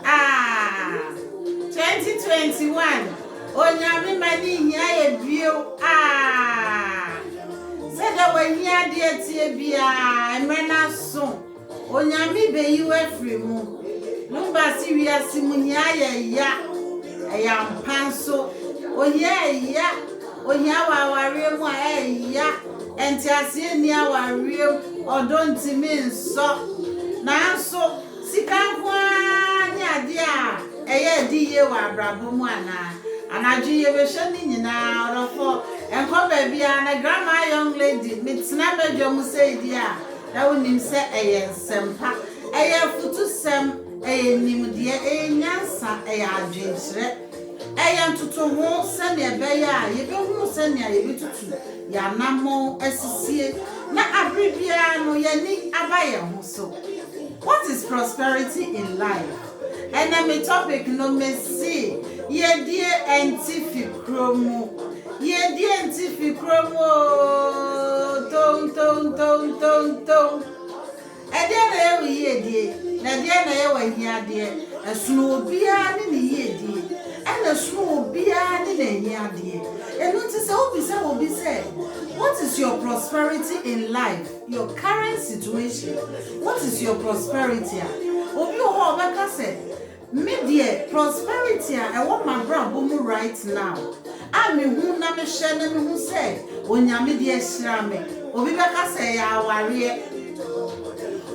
Ah, 2021. Onyame mani nya ebio. Said that when you are dear Tibia, emena so. Onyame be you free mu. Numba siria simunya ya. Ayam panso. Ya. Onya waware mu ya. Enti asie ni aware odonti mi nso. Na so sika kwa ni ade a eye di ye wa abrabo mu ana. Anaju ye be hwe ni nyina orofo enko ba bia na grandma young lady mitna bedwam say dia da wonim se eye sempa eye futu sem eye nimde eye nyansa eye adwenkyere eye ntutu ho se ne be ya ye be hu se ne ye bitutu ya namo asisie na abribia no ye ni abaye ho so. What is prosperity in life? And my topic no me see ye die entifi kromo ton ede na ye ye die na die na ye wa hia die esunu obia ni ye die ena sunu obia ni na hia die enu ti se obi se what is your prosperity in life, your current situation? What is your prosperity? Obi ho obeka se me dear prosperity I want my brabo right now. Ami hu na me hye na me hu say onyame de ahira me. Obi beka say ya aware.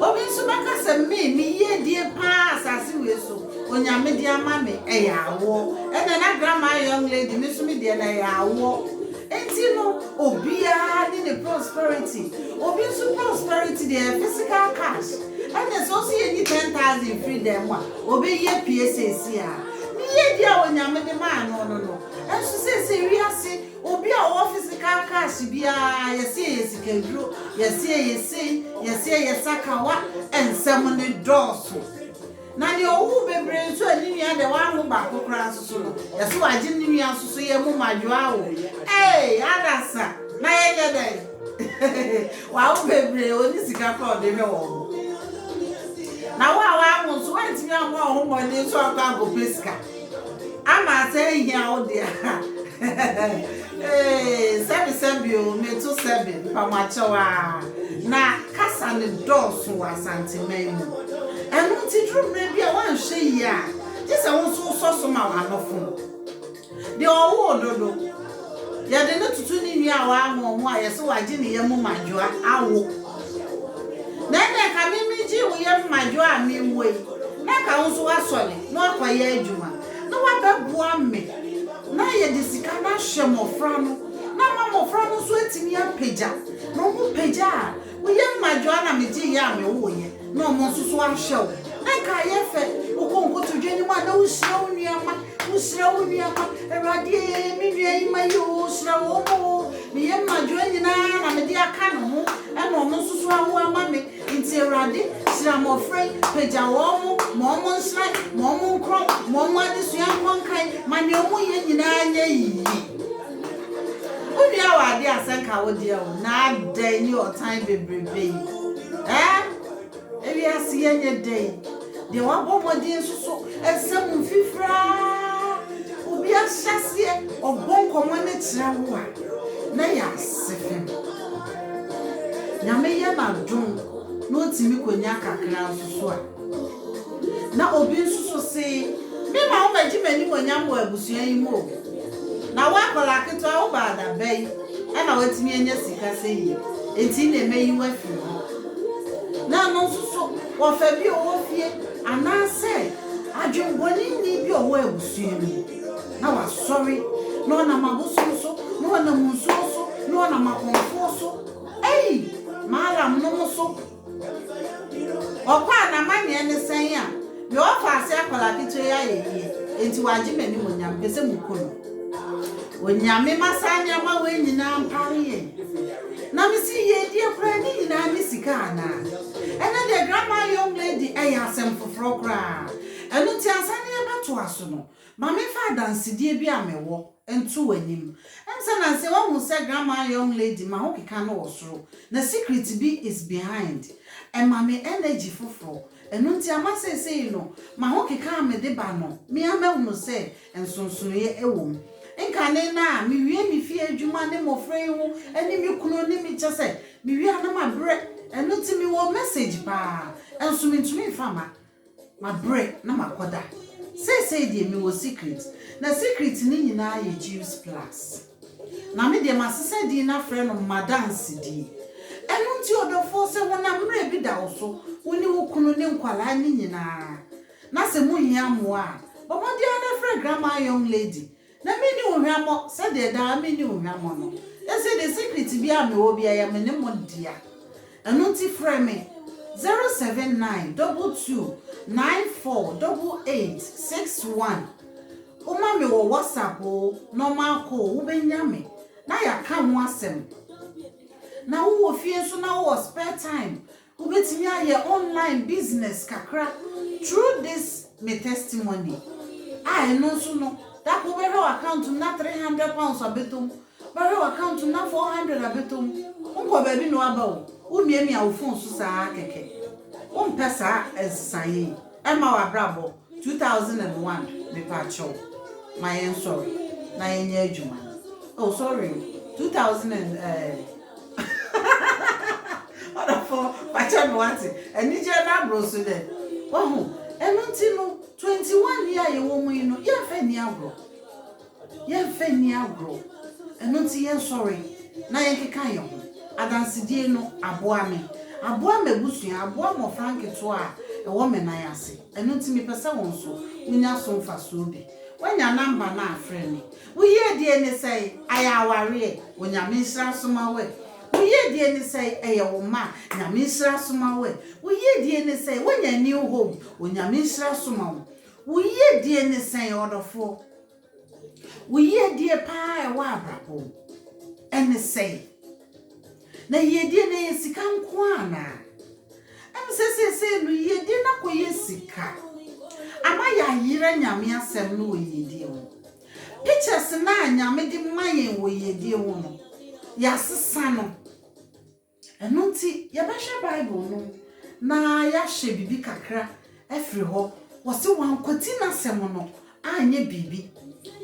Obi nso beka say me ye die pa asase we so. Onyame de ama me yawo. E na grandma young lady me so me de na yawo. Enti no obia ni the prosperity. Obi nso prosperity the physical cash. And there's also any 10,000 freedom. Obey ye PSAC. Ye dear when you made the man, no. And so say serious, obe our physical cash be yes, you can grow, yes, Sakawa, and summon the doors. Now the old baby, so I the one who back across so. Yes, so I didn't even answer so you my joao. Hey, Adasa, my day. Wow, baby, only Sika for the home. Now I want to wait me on home when they talk about Pisca. I'm saying here out there. Hey, 7 me 27 Pamachawa. Na Cassan the doors was anti-mail. And what it room maybe I want to say ya. Just I want to saw some of our phone. The old dodo. Ya didn't to tune in your why so I didn't hear my joy. I walk. Then come in. We have my joy, me way. Like I also was sorry, no quiet juma. No one one me. Na ye disikana shemo frano. Na mama frano sweating ya peja. No more peja. We have my joy na me ya me woye. No more so show. Like I efe. Ukongo to Jenny one no slow near my Eradi me my use no me and my joy na me dear cano. And almost so mammy into Eradi. I'm afraid, Pejawomo, Mommon's like, Mommon crop, Momma this young one kind, my new ye. Only our idea sank our dear, not day your time, baby. Eh? If you are seeing your day, the one more dear so, and some fifra will be a chassis of bon community. Nay, Sefim. Yamaya Madum. No timi konya kakra so na obi nso say me ma o maji mani konya mo abusuan yi mo na wa kola keto a wo ba da bai e na watimi anya sika sei enti na meyi wa fi na no so wo fa bi o wo fie ana say adwonboni ni bi o wo abusuan mi na wa sorry no na mabusu so no na munso so no na makonfo so malam no so Opa na mani ene sen ya me ofa ase akola kito ya ye enti waji mani wonyam pese mukono wonyame masanya ma wenyina mpare ye na me si ye die kra ni nyina ni sika ana ene de grandma young lady asem foforo kra enu ti asane to aso no ma me fa dance die bi amewo ento wanim ense na se wo hu se grandma young lady ma ho keka no osoro na secret bi is behind and ma me energy foforo enu nti amasese no ma ho keka me de ba no me amahu se ensonsono ye ewom nkane na me wie me fie adwuma ne mofrɛ hu eni me kuno ni me kyese me wie na ma bre enu nti me wo message pa enso me ntumi fama ma bre na makoda say die me wo secret na secret ni nyina ye juice plus na me de masese di na frɛ no madance di enu nti odofo se wona mre bi da oso woni wo kunu ne nkwala ni nyina na se mu hia mo a bobo di na frɛ grandma young lady na me ni ohwamo se de da me ni ohwamo no ese the secret bi a me wo bi ya me ne mo dia enu nti frɛ me 07922948861 Uma me wo WhatsApp o normal call wo benya me na ya ka ho asem na wo fie so na wo spare time wo betimi aye online business kakra through this me testimony I no so no that go better account na 300 pounds abetom better account na 400 abetom unko baby no aba o umie mi awofon so saa keke pesa esaye ema wa brabo 2001 me pacho my sorry na yenye adwuma oh sorry 2000 and other for pacho me want eni je na bro so de wahu enu ti no 21 year ye wo mu no ye fe ni agro enu ti ye sorry na ye keka ye ho adansidie no aboa me busua aboa mo frank to a e wo me na yase enu nti me pese won so unya so mfa so bi wanya number na afre ni wo ye die ni sei ayaware wonya me nsra so ma we wo ye die ni sei eye wo ma nya me nsra so ma we wo ye die ni sei wonya new home wonya me nsra so ma wo ye die ni sei odofo wo ye die pa e wa abrabo ene sei na yedie na yesika nko ana emsese no yedie na koye sika ama ya yire nyame asem no yedie wo pictures na nyame de mayen wo yedie wo no ya sesa no eno nti ya ba hwe bible no na ya hwe bibi kakra afri ho wo se wan kwati na asem no anye bibi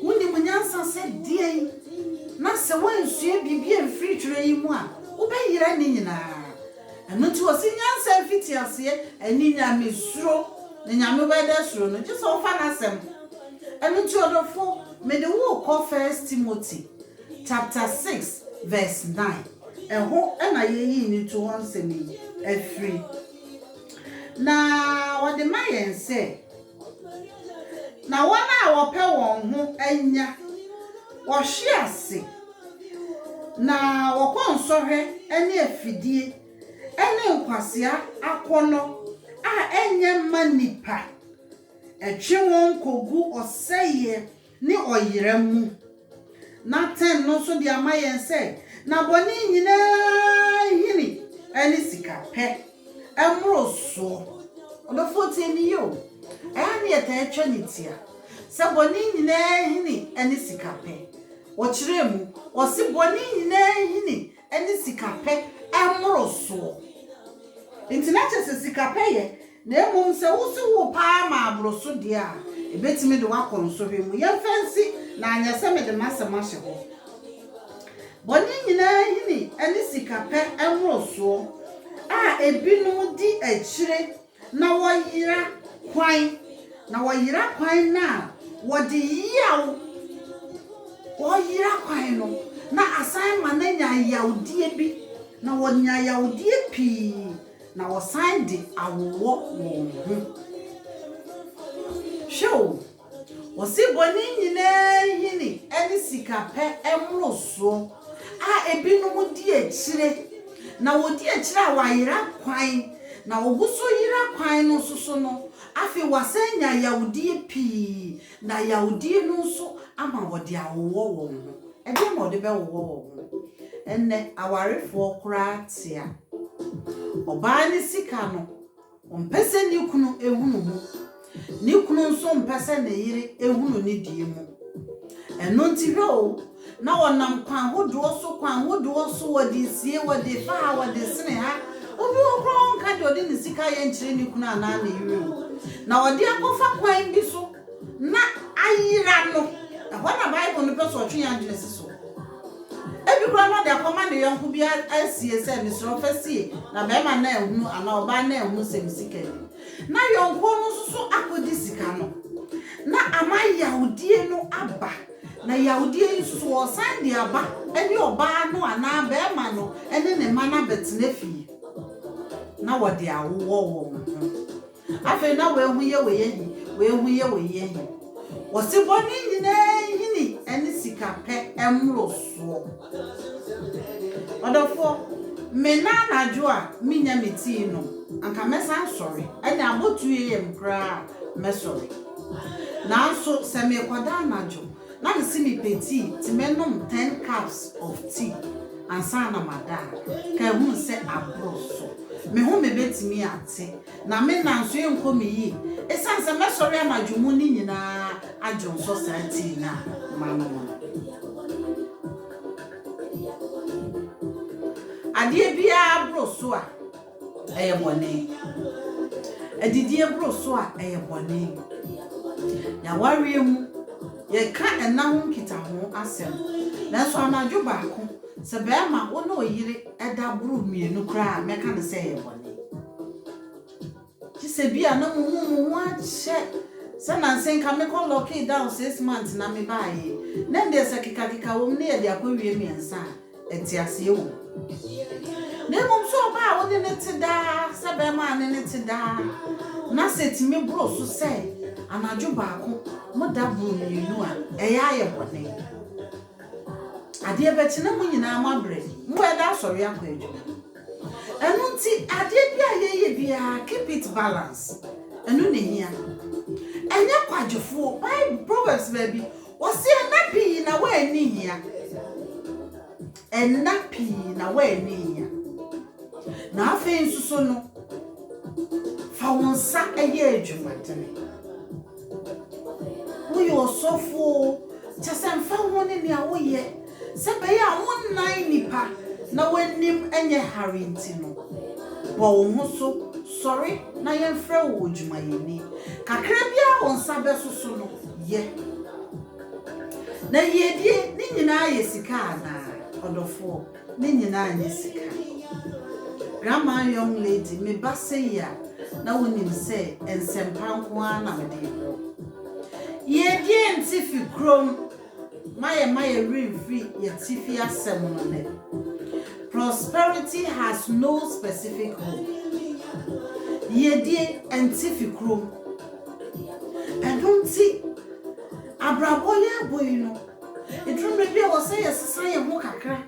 woni munyansa se die na se wansue bibi enfri twere yi mu a ubeyira ni nyina enu wo sinyansa fiti ase ani nyame suro na nyame beda suro no je so fa na sem enu odofo me de wo call 1 Timothy chapter 6 verse 9 eho na yeyi ni to won semi afri na wode mayen se na wana wo pe won ho anya wo hwe ase na wakonsɔhwe ene afidie ene nkwasia akono a enye manipa etwe won kogu oseye ni oyiremu na ten no so dia mayen se na boni nyina hini ene sika pe emroso odofo tie ni yo ani eta etwa nitia se boni nyina hini ene sika pe wochiremu osi boni nyina hini ene sikape emroso international sikape ye na emum se wusi wo pa ma abroso dia ebetimi de wakonso hwemu ye fancy na anyase me de masema hye ho boni nyina hini ene sikape emroso a ebinu di achire na woyira kwan na wodi yawo oyira kwan no na asan ma na nya yawdie bi na wonya yawdie pi na wosan de awowo wo hu show wosi boni nyina hini eni sika pe emroso a ebinum di achire na wodi achire a wayira kwan na woguso yira kwan no soso no afi wasenya yawdie pi na yawdie no so ama wodi awowo wo hu ebe mo de be wo wo enne awarefo kura tia oba ni sika no ompese ni kunu ehunu mu ni kunu nso mpese na yire ehunu ni die mu eno nti ho na wonam kwan hodo so wodi sie wodi fa wodi sene ha obi okro nka de odi ni sika ye nchire ni kunu ana na yire na wodi akofa kwan bi so na ayira no ehona Bible no peso otwe ya Genesis so ebi kura no de akoma ne yonku bi asie se mi so fasie na be ma na ehunu ana oba na ehunu se mi sika na yonku no so akodi sika no na ama Yahudie no aba na Yahudie so sande aba eni oba no ana be ma no eni ne mana betene fi na wode awo wo afi na we hu ye wose boni nyina hini eni sika pe emro so odofo mena na jo a minya meti no anka mesa sorry eni abotu yem kra me sorry na so se me kwada na jo na me si mi peti ti menom 10 cups of tea ansa na mada ka hu se abro so me hu me betimi ate na me na nso enko me yi esanse me sorry anadwumu ni nyina ajon society na manu adie bia bro so a eye bone adidie bro so a eye bone ya wari mu ye ka ena ho kita ho asem na so anadwo baako se be ma wo na oyire eda bro mienu kra meka ne se eye bone se bia na mu ache sana nsenka me ko lock down 6 months na me bae na nde se kika wo ne ye akwawie miensa entiase wo ne mum so ba wo ne tida se be ma ne tida na setimi bro so se anadwo baako mo da bro mienu a eya ye bone ade beti na mu nyina mabre mo e da sori akwadwo enu nti ade bia ye bia keep it balance enu ne hia enye kwadwofo Bible Proverbs baby wose enapi na wa ani hia enapi na wa ani hia na afi nsuso no fa wonsa eye adwumadene wo yo sofo chasem fa woni ne awoye se be ya wonnan nipa na wanim enye harenti no bo wo so sorry na yemfra wo dwumayeni kakra bia won sabe soso no ye na yedie ni nyina yesika na odofo ni nyina yesika grandma young lady me base ya na wonim se ensempanko na mede yedie ntifi krom maye refree yetifi asem no ne prosperity has no specific home. Yedie entifikro. I don't see abraboya boyino. Edrum maybe I say yesesa ye ho kakra.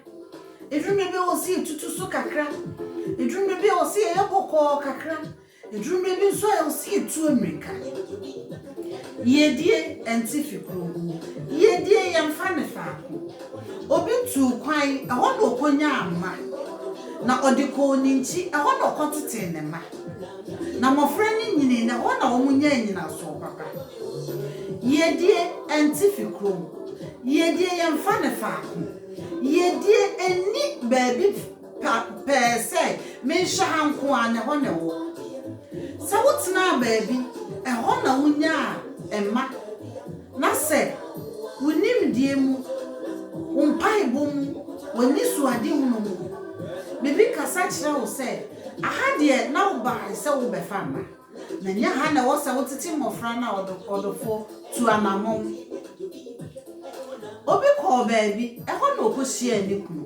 Edrum maybe I say tutu so kakra. Edrum maybe I say yeboko kakra. Edrum maybe so I say tu America. Yedie entifikro. Yedie yemfa ne faako. Obi tu kwan ehon do konya ama na odiko ninchi ehon do kotete ne ma na mofra ni nyini na ehon na omunya nyina so papa yedie entifikro yedie yemfa ne faako yedie eni baby pa say me shahanko an ehon ne wo sa wotna baby ehon na wunya emma na se wunim die mu umpai bom woni suade hunu bibi kasa kira wo se aha de na wo ba se wo be fama na nya ha na wo se wo titi mofra na odofo tu anamon obi ko baabi e ho na okohia ni kunu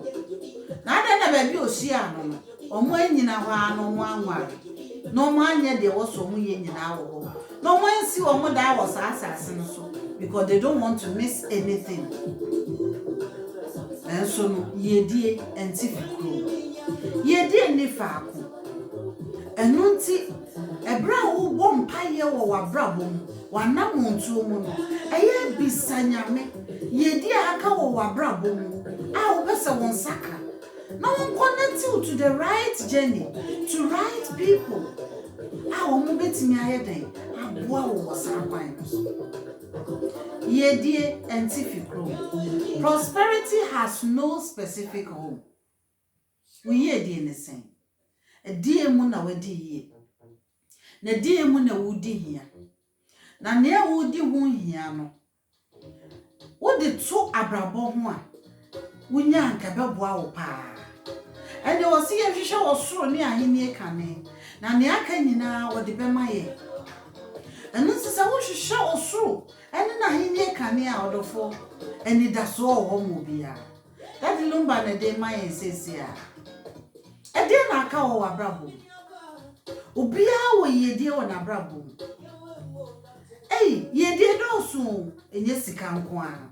na ada na baabi ohia no omo anyina ho ano mo anware no mo anya de wo so mo ye nyina wo no mo ansi wo mo da wo sa asase no so because they don't want to miss anything. And so yedie entifikro yedie ni faako enunti ebra wo bom paye wo wabra bom wanamontu mu no eye bisanyame yedie aka wo wabra bom a wo pese won saka Now I'm connecting to the right journey, to right people. I won't bet me ahead. I was Ye dear and Tiffy. Prosperity has no specific home. We hear the same. A dear muna wedi ye. Na dear muna woody here. Na near woody woon here no. What the two abrabo one? Winyan kababwa pa. And there was here she was so near him cane. Na near canina or the bemaye. And this is a wish show through. And then I hear cane out of four. And it does all home be. That lumba na de my says ya. A dear naka or a brabo. Ubia we ye dear on a brabo. Eh, ye dear also in Jessica Kwan.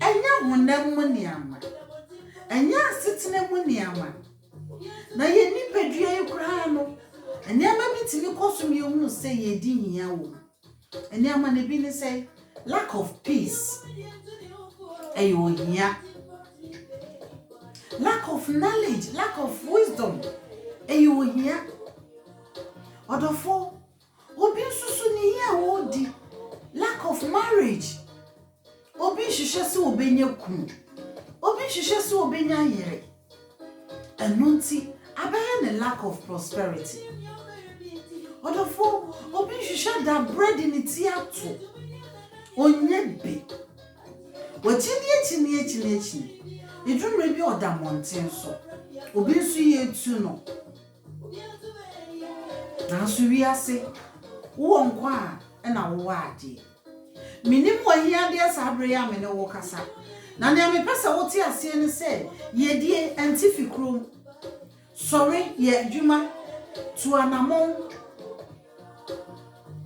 And ya won them money ama. And ya sitting them money ama. Na ye ni pedria you crano. And ya maybe to me costume you will say ye din yaw. And ya man be say lack of peace. Ayo ya. Lack of knowledge, lack of wisdom. Ayo ya. Odofo obi susu ni ya odi. Lack of marriage. Obi shisha si obenya kun. Obi shisha si obenya yere. Enunti abaya ne lack of prosperity. Odofo obi shisha da bread in tiato. Onye be. Wachini. Idun rebi oda mountain so. Obi nsu ye tu no. Na so wi ase. Wo nkwa na wo ade. Minim wo hia de sabre ya me ne wo kasa. Na ne me pesa wo ti ase ne se ye die antifikrom. Sorry ye adwuma tu anamon.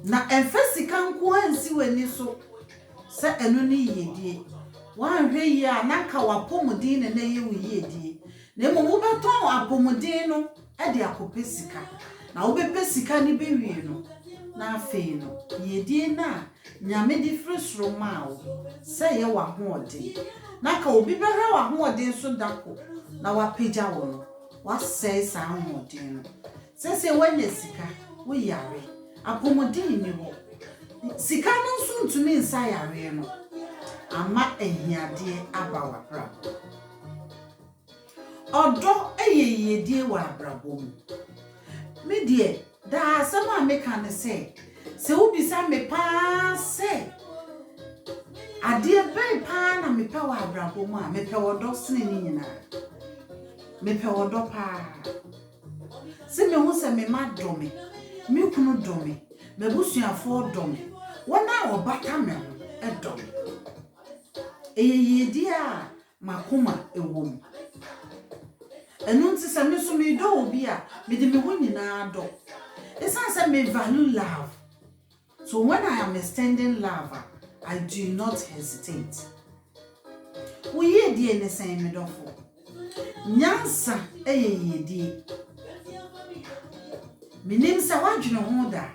Na enfesika nko ansi wani so. Se enu ni ye die. Wan hwe ye anaka wapomudin ne ye wo ye die. Na mo wo beton apomudin no e de akopesika. Na wo bepesika ni bewie no. Na afei no ye die na nyame di frisro mawo se ye wa hoode na ka obi behra wa hoode so dako na wa pagya wo no wa sei sa hoode no se wanya sika wo yare apomodin ni wo sika no nso ntumi nsa yare no ama ehiade aba wa bra odo eyeyedie wa brabo mu me die da sama meka ne se wo bisa me pa se ade be pa na me pa wa abrabo mu a me pe wodo sene ni nyina me pe wodo pa se me hu se me ma dome me kunu dome me busuafo dome wona obata me e dome eyeyedi a makoma ewom enunti se me so me do obi a me de me hu nyina do. It's not that me value love. So when I am extending love, I do not hesitate. We hear the any same me dofo. Nyansa ye di. Me name sa wadwene ho da.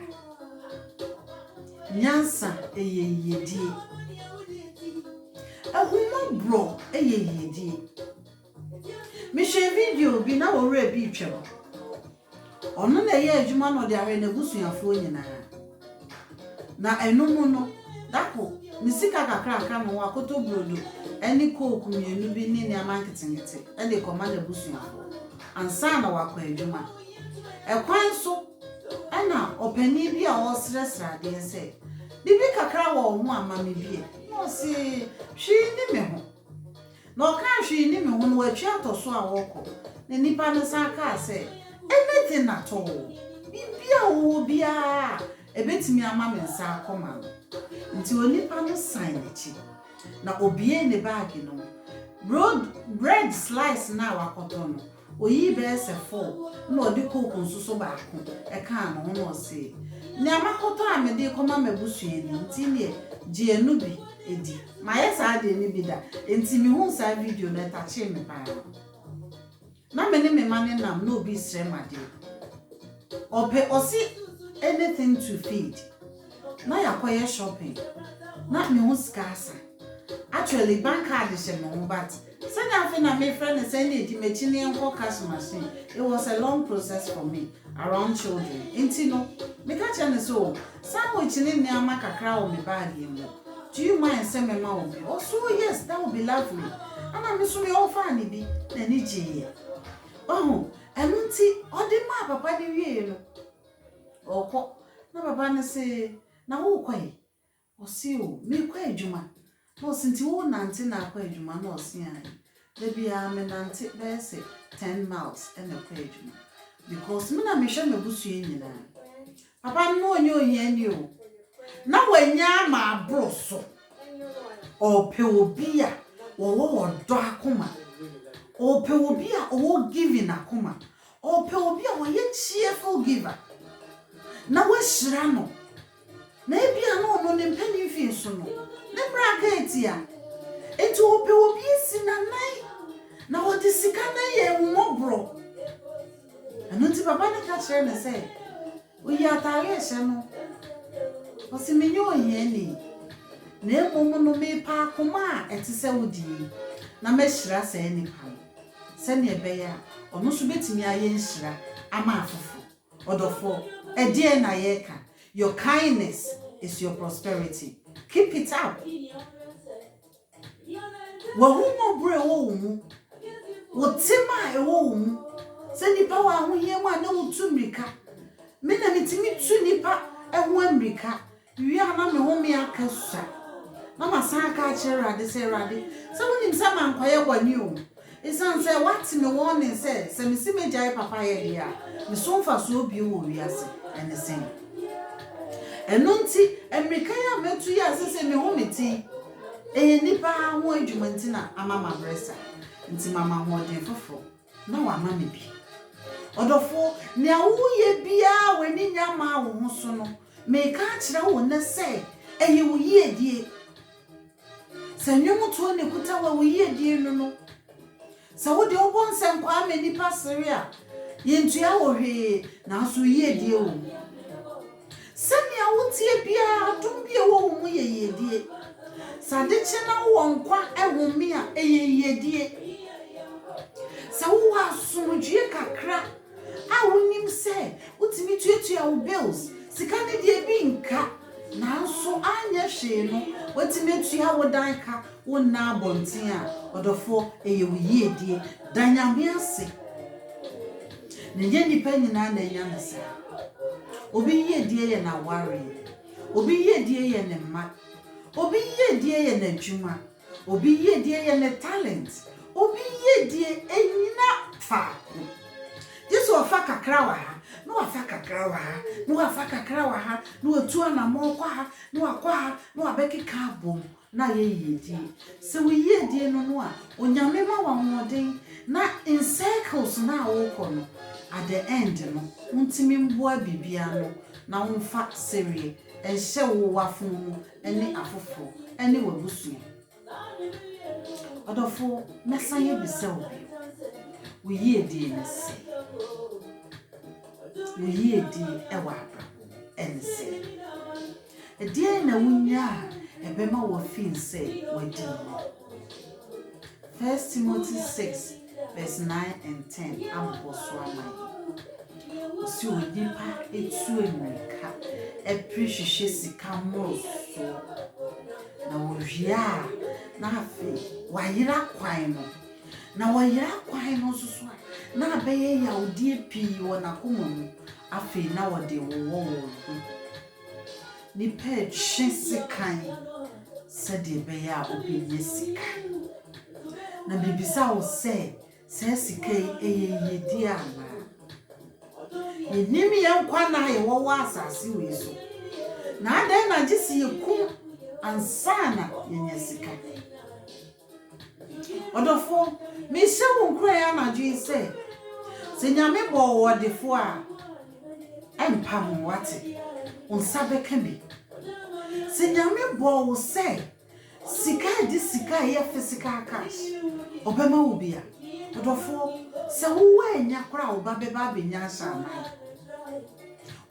Nyansa ye di. Ahuma bro ye di. Me share video bi na wo re bi twem. Ono na ye adwuma no de are na busuafo nyina na enumu no dako ni sika kakra aka no akoto brodo eni koku mienu bi ni amanketengete e de koma na busuafo ansa na wakọ adwuma ekwan so ana opani bi a osresra de se bibi kakra wo ho amame bi no se hwi ni me ho no ka hwi ni me ho no watwi atoso a wokọ na nipa no sa ka se anything at all. Bibia wo bia ebetimi ama me nsa akoma no. Nti onipa no sign echi. Na obie ne bag no. Bread slice na wakoto no. Oyi be se 4 na odi kokon suso ba ko. E ka no no se. Ni amakoto amede koma mabusu eni. Nti ne je enu bi edi. Ma yesa ade ni bi da. Nti mi hu sa video na tache me pa. Na mene me mane nam no bi sremade. Ope osi anything to feed. Na yakoye shopping. Na me hu skasa. Actually, bank card is a but send out my friend and send it to me cash machine. It was a long process for me around children. Intino, me catch and so sandwich in near Macacra or me bag him. Do you mind sending me mouth? Oh, so yes, that would be lovely. And I'm assuming all funny be then it's oh, and don't see all the map papa the real. Oh, no, papa say, now who quay? Or see you, me quay, Juma. No, since you won't nanty na quay, Juma, no, see, there be a man nanty, there say 10 miles and a quay, Juma. Because me na me shall me bussy in papa no you yen you. Now when ya ma broso or pewobia or darkuma or pewobia or giving a coma or pewobia or yet cheerful giver. Now where's Shirano? Maybe I know no name penny fish no. Nebra gatia. It will pewobia in a night. Now what is Sikana ye mobro? And not if papa catch her and say, we are tired, Shano. What's in your yenny? Ne mono me pa kuma et se wodi na mehira se any pan se ne beya ono so betimi aye nhira ama afofo odofo e die na yeka your kindness is your prosperity keep it up wo humo bre wo mu wo tima e wo mu se nipa wa ho hie mu ana wo tumrika me na mitimi tu nipa e ho amrika wi ana me ho me akasa Mama Sanka Cherade say Radi. Someone in some anquire what new. His son said, what's in the warning says, Semi Simejai Papaya dear. The son for so beautiful and the same. And Nunti and Mikaya met 2 years as a homity. A nipa one jumentina, a mamma bressa. Into mamma more than for 4. No, I'm mammy be. Other 4, now ye be when in your mouth, sono. May catch that one say, and you ye dear. Senyomu tuone kutawa wiye die no sa wo de obon sem kwa ameni paseria yentu ya wo hwe na so ye die wo semia wotie bia adum bia wo mu ye die sa de che na wo nkwa ehumi a ye die sa wo asumdue kakra a wonim se utimi tuetua wo bills sika ne die bi nka nanso anya hwe no watimetua wo danka wo na abonten a odofo eye wo yiedie danyame ase ne ye nipa nyina na nya nsa obi yiedie ye na ware obi yiedie ye ne ma obi yiedie ye na dwuma obi yiedie ye ne talent obi yiedie enyina fa Yesu ofa kakra wa ha no afa kakra wa ha no afa kakra wa ha no atu na mo kwa ha no akwa ha no abeki ka bom na ye yedi se we yedi no no a onyame ma wa hoden na in circles na wo kono at the end no untimi mboa bibia no na wonfa serie ehye wo wafun mu ene afofo ene wabusu odofo mesaye bisewo we yedi ne se we yedi ewa abra ense edie na wunya ebema wo fin say wadi 1 Timothy 6 verse 9 and 10 amboso amai si odipa etu emrika eprishishe sika moso na wojia na afi wayira kwan no na wayira kwan no so na abeye ya odie pi wona komo afi na wode wo ni page sikan sede be ya obi yesika na bibisa wo se sikai yedi ama yenimi yankwa na ye wo asase we so na adan na gisi yeku ansana yenyesika odofo me se wo nkura ya na dwi se nyame bo wodefo a empam wate onsabe kabi nyame bo wo se sika di sika ye physical cash obema wo bia odofo se wo anya kora wo ba benya asana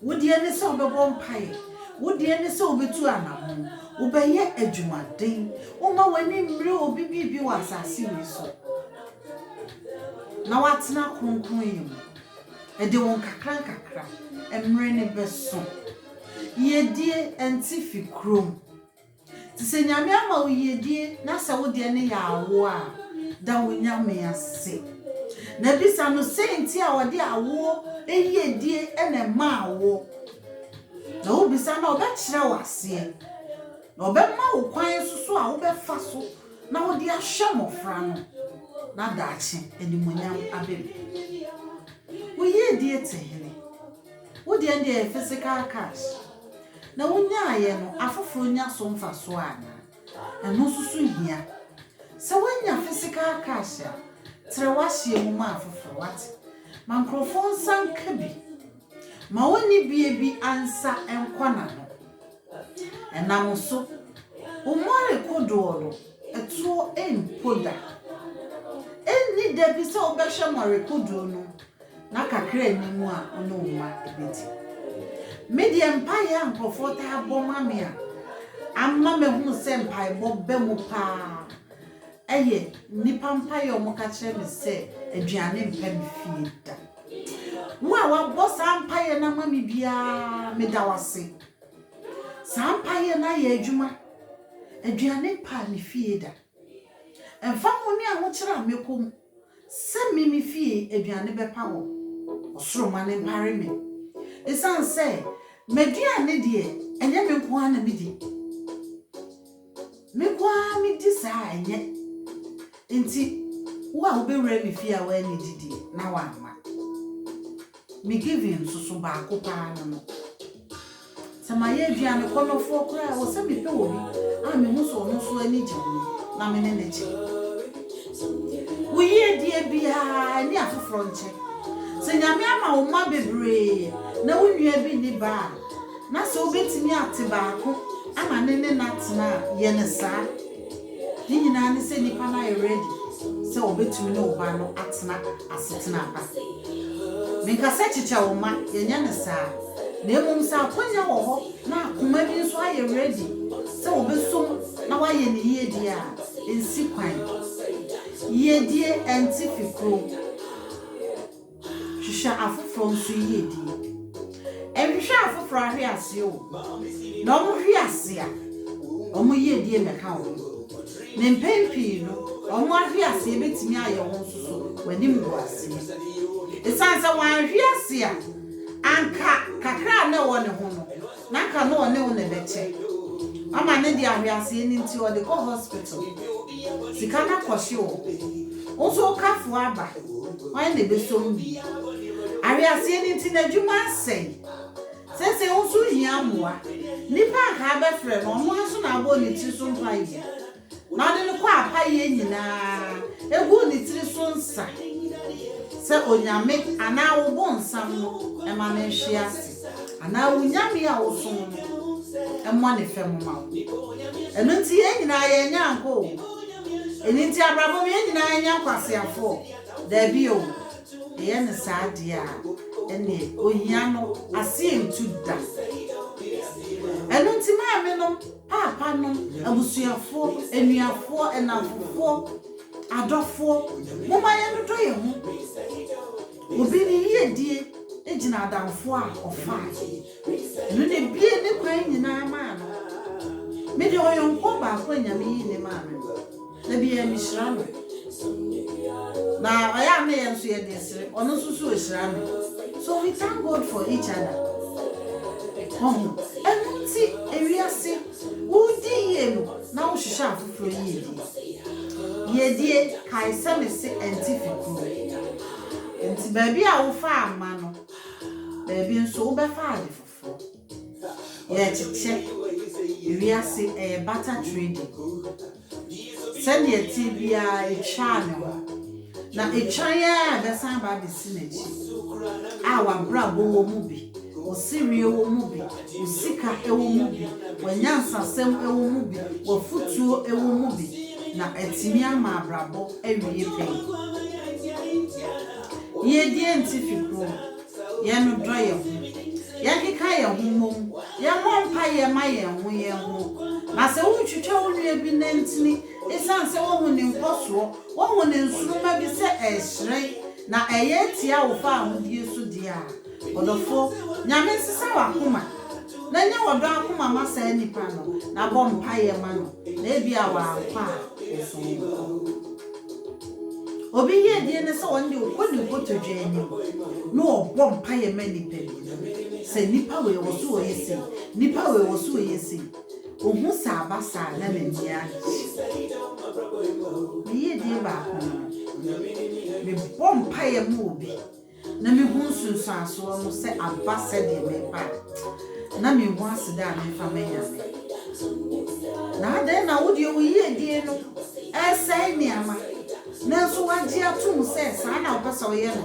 wo die ne se obebo mpae wo die ne se obetu anamu Ubeye adwumaden. Uma wani mre obi bibi wa asase wi so. Na watena kronkron yim. Ede won kakra emre ne beso. Yedie enti fi krom. Tise nyame ama wo yedie na se wo de ne ya awo a da wo nyame ase. Na bisa no senti a wo de awo eyedie ene ma awo. Na wo bisa na obekire wase. Na obema wo kwan susu a wo befa so na wo de ahwe mofra no. Na daachi enimonyam abem. Wo yedie tehene. Wo de ende physical cash. Na wonya aye no afoforo nya so mfa so ana. Eno susu hia. Se wonya physical cash a tre wahye mu ma afoforo wate. Ma nkrofo nsan kabi. Ma woni bi ansa enkwana no. Enam so umore kodo no etuo empoda. Eni de bi se obehwe more kodo no na kakra animu a ono uma ebeti. Medium pie and profota bomamia. Amma me hu se mpai bobbe mu pa. Eye nipa mpai o mo ka kire me se aduane mpa me fie da. Wa bossa mpai na mami bia me da wase. Sa mpai na ye adwuma. Aduane mpa me fie da. Emfa ho ni a ho kire amekom. Se mimi fie aduane bepa wo. Osoro mane mpare me. Esan say meduane de enye me ko ana me di. Me kwa me di sa enye. Enti wo a obewura me fie a wa ni didi na wa ama. Me give him so ba ko pa no. Sama ye aduane konofo kra wo se me pe wo bi. A me hu so no so ani gye na me ne ne gye. Wo ye die bia ni afoforo nche. Se nyame ama wo ma bebre na wonua bi ni ba na se obetimi ate baako ama ne na tena ye ne sa ni nyina ne se nipa na ready se obetimi ne oba no atena asetena ba minka se chicha wo ma ye nya ne sa na emum sa akonya wo ho na akoma bi nso aye ready se obesom na wa ye ne ye dia ensi kwan ye die antifikro sha afoforo nso yedi ehwehwe afoforo ahwe ase o na omo hwe ase a omo yedi meka wo ne mpempi no omo ahwe ase betimi aye wo nso so wani mu ase esansa wan hwe ase a anka kakra na wo ne ho no na anka na wo ne wo ne beche ama ne di ahwe ase ni nti o de go hospital sikana kwhye o nso kafu aba wan ne besom bi Ariasie ni ti na dwuma asɛn. Sese unsu hia moa. Nipa ka be frɛ no mo aso na abo ni ti so mpa yi. Na de no kwa apa ye nyina. Egu ni ti so nsa. Se onyame ana wo bo nsam no e ma na hwe ase. Ana onyame a wo so no e mo ne fem ma wo. Eno nti ye nyina ye nyanko. Eni nti abrabo ye nyina ye nyankwaseafo. Da bi o. Ye ne sadia ene ohiano asem tu da eno nti ma me no papa no abusuafo enuafo enafofo adofo moma ye no doye hu obi ni yedie ejina adamfo a ofa no ne bie ne kwan nyina ma no me de oyonko ba ko nyame yi ne ma me na bie mi shira no na aya me yenso ye desire ono susu osira me so we thank God for each other emuti ewiase udi ye no na wo hwehwe afoforo yedie kai same se antifiku enti baabi a wo fa ama no baabi nso wo befa ade foforo ye chiche ewiase butter trading send ye tibia etwa no na etwaya besan ba besi nachi awa brabo wo mu bi osiri wo mu bi osika ewo mu bi wanyansasem ewo mu bi wafutuo ewo mu bi na etimi ama brabo ewie pe ye die ntifikro ye no doye ho ye keka ye ho mom ye mompa ye ma ye ho na se wo twitwa wo nua bi nantini esan se wo hu ne nkoso wo hu ne nsuruma bi se ehre na eye tia wo fa ahodie so dia odofo nyame sisa wakoma na nya wodo akoma ma sa nipa no na bom paye ma no na ebia wa akwa eso obi ye die ne se wonde okodi kotodwe ani no obom paye ma nipa bi se nipa we wo so yesi nipa we wo so yesi ohu sa abasa na mania ye die ba ko me bom paye ma obi na me hu sunsu aso no se abasa de me pa na me hu asida me fa menya me na de na wo die wo ye die no esai ni ama na so waji atum se sa na opesa wo ye no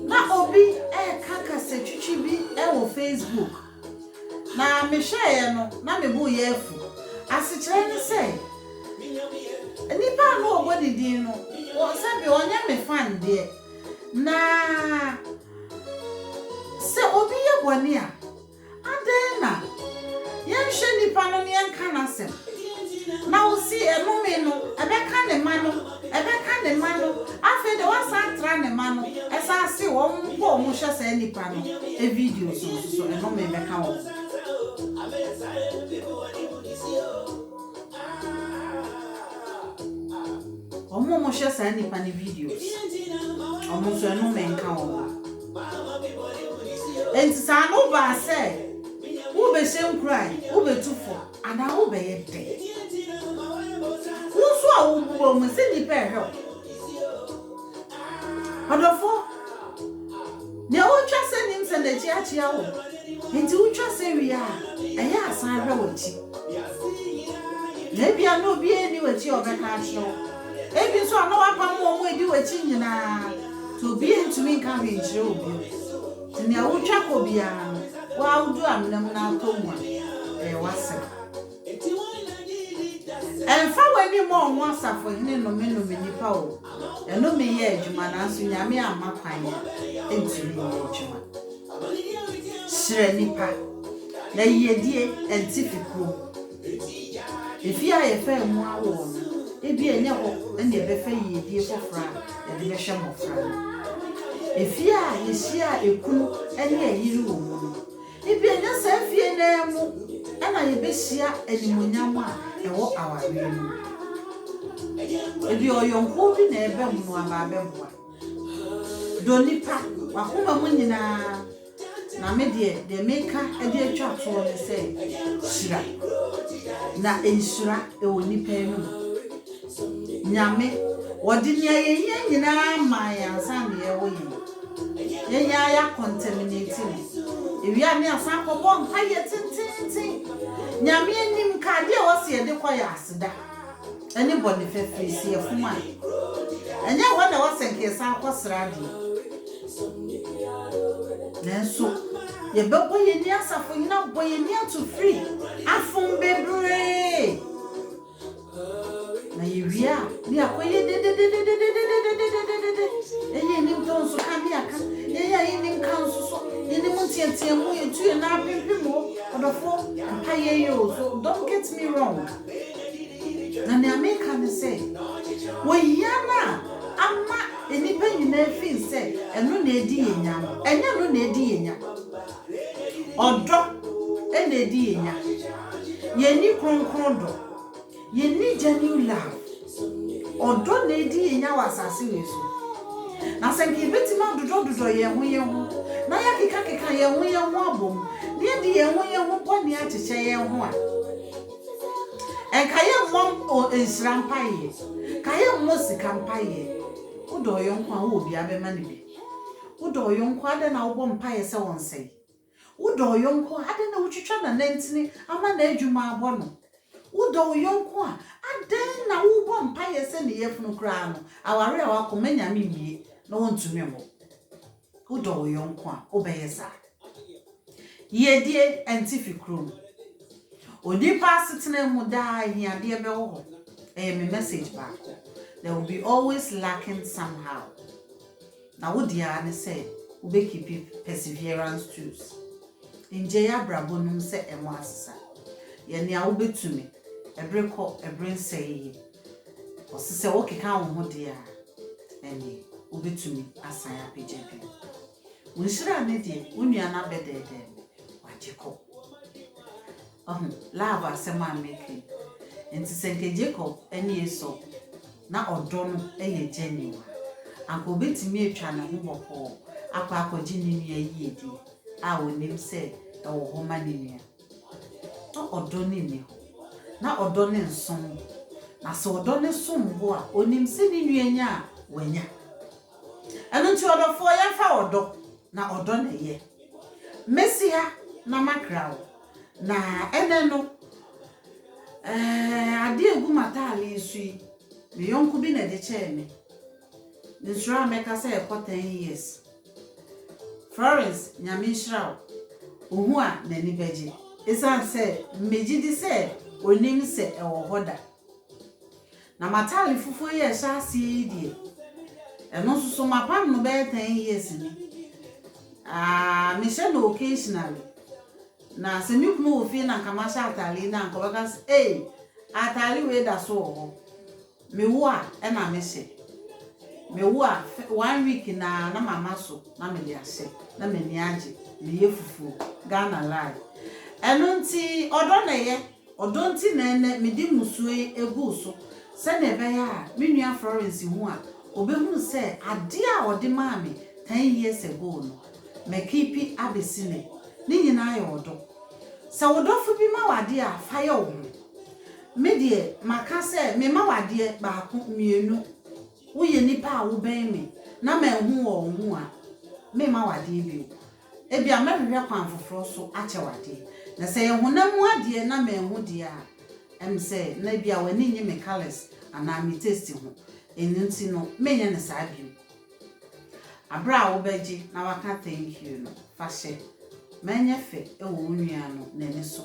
na obi kaka se twitwi bi wo Facebook na me hwe no na me bu ye afu asikire ni se nipa no ogodi din no o sabi onya me fan de na se obi ye boni a adena ye hwe nipa no ne enka na se na o si enome no ebeka ne mano afi de wasa tra ne mano esa si wo mpo mo hwe se nipa no e video so enome ebeka wo omo mo hwe se nipa ne videos omo so enome enka wo entisa no ba se wo be shem cry wo be tufo ana wo be yede wo so a wo bo mo se ni pe hwe adofo ne wo twa se nim se de chia wo enti wo twa se wi a eya asan hwe wo chi na bia no bi eni wo chi obeka hwe ebi so ana wa pam wo edi wo chi nyina to bi entumi nka hwe nchire obi ne wo twa ko bia wa udu amnam na to mu wase enfa wani mo nwa asafo hine no me nipa o eno me ye adwuma na so nyame amakwan entumi ye adwuma sire nipa na yedie entifikro efia ye fa mu awo no ebi enye ho ene be fa yedie fofra e de be hwe mofra efia yeshia ekunu ene ayiri wo mu ebi enye sa fie na mu ana ye be hia animonyam a ewo aware mu ebi oyonko bi na ebe mu no aba beboa donipa wakoma mu nyina na me de meka e de atwa to ne se shira na ensura ewo nipa enu nyame wodi nia ye nyina ma ya san ye wo ye ya contaminating ewi ani asan ko bon ha ye tintintin nyame anim ka de wo se de koya asida ani boni fefiri si efuma anya wona wo senke san kwosra di nenso ye bebo ye ni asafo hina boye ni to free afun bebre na yewia ni akoye de eye ni mtonso kan bi aka eye ni mkanso so ye ni muntiatia mu ye tu na pimpimo odofo paye yo so don't get me wrong na ne ameka ne say wo yana ama enipa nyina fin say eno na edi yenya enya no na edi yenya odo ena edi yenya ye ni kronkron do ye ni genuine love odo na edi yenya wasase weso na senki betima dodo ye ho na ya keka ye ho abom na ye di ye ho boni acheche ye ho a enkaye mom o ensrampaye kaye mo sikampaye udo yonko a wo bia be mane bi udo yonko ade na wo mpaye se wonsei udo yonko ade na wutwitwa na nantini ama na adwuma abono udo yonko a ade na wo mpaye se ne yefunu kra no aware a wakoma nyame bie na wontumi mo udo yonko a obeyesa yedie antifikrum onipa sitena mu da hiade be wo me message back there will be always lacking somehow na wo dia ne say we keep perseverance tools inje ya brabo num se emo asesa ye ne a wo betumi ebre ko ebre nseye osise wo keka wo ho de a ene wo betumi asan apagya bi wonhira ne de wonua na bedede wageko love asema make enti senke Jacob ene eso na odo no eye genuine anko betimi atwa ne ho boko akwa akogye ne nua yiedi a wonim se ewo ho ma ne nua to odo ne ni ho na odo ne nsom na se odo ne sombo a onim se ne nua nya wanya eno nti odo fo ya fa odo na odo ne ye mesia na makrawo na ene no ade egu matale sui me yonku bi na de cheme nsura meka say e 10 years Florence nyamishrawo ohu a na ni beje esan say meji di say onim se e wo hoda na matale fufu ye sha sie die eno susu mapam no be 10 years ni me she no occasionally na se mi kuma ofi na kamasha atali na nkobaka atali we da so ho me wo a e na me she me wo a 1 week na mama so na me dia she na me ni age me ye fufu Ghana live eno nti odo na ye odo nti na ene me di musue egu so se na ebe ya me nua Florence hu a obehunu se ade a ode ma me 10 years ago no me keep abesine ni nyina ya odo se odofo bi ma wade a fa ya wo me de maka se me ma wade ba ko mienu wo ye nipa a wo ben me na ma hu wo hu a me ma wade bi e bia ma hwehwe kwan foforo so ache wade na se ye honam ade na ma hu de a em se na bia wani nye me colors ana me taste ho enunti no me nya ne sa bi abra wo beji na waka thank you no fa she menye fe e wo nua no na ne so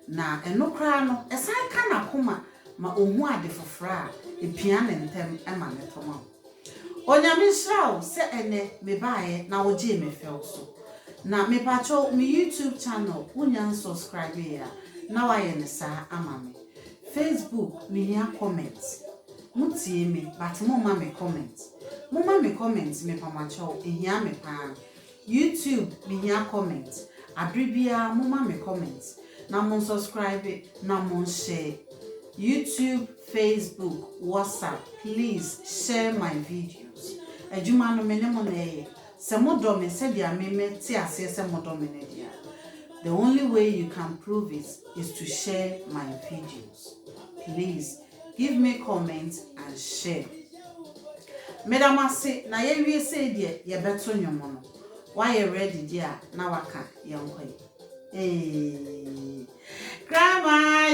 na enokra no esan ka na koma ma ohu ade fofora a epia ne ntem e ma ne toma onyame hrawo se ene me baaye na wo je me fe so na me pacho me YouTube channel unya subscribe ya na wa ye ne sa ama me Facebook me nya comment mutie me but mo ma me comment me pamacho ehia me pa YouTube me nya comment abribia mo ma me comment na mo subscribe na mo share YouTube, Facebook, WhatsApp. Please share my videos. Ejuma no menemo na ye. Se mo do me se dia me ti ase se mo do me ne dia. The only way you can prove it is to share my videos. Please give me comments and share. Medama se na ye wie se dia ye beto nyomo no. Why you ready dia na waka ye nkoi. Grandma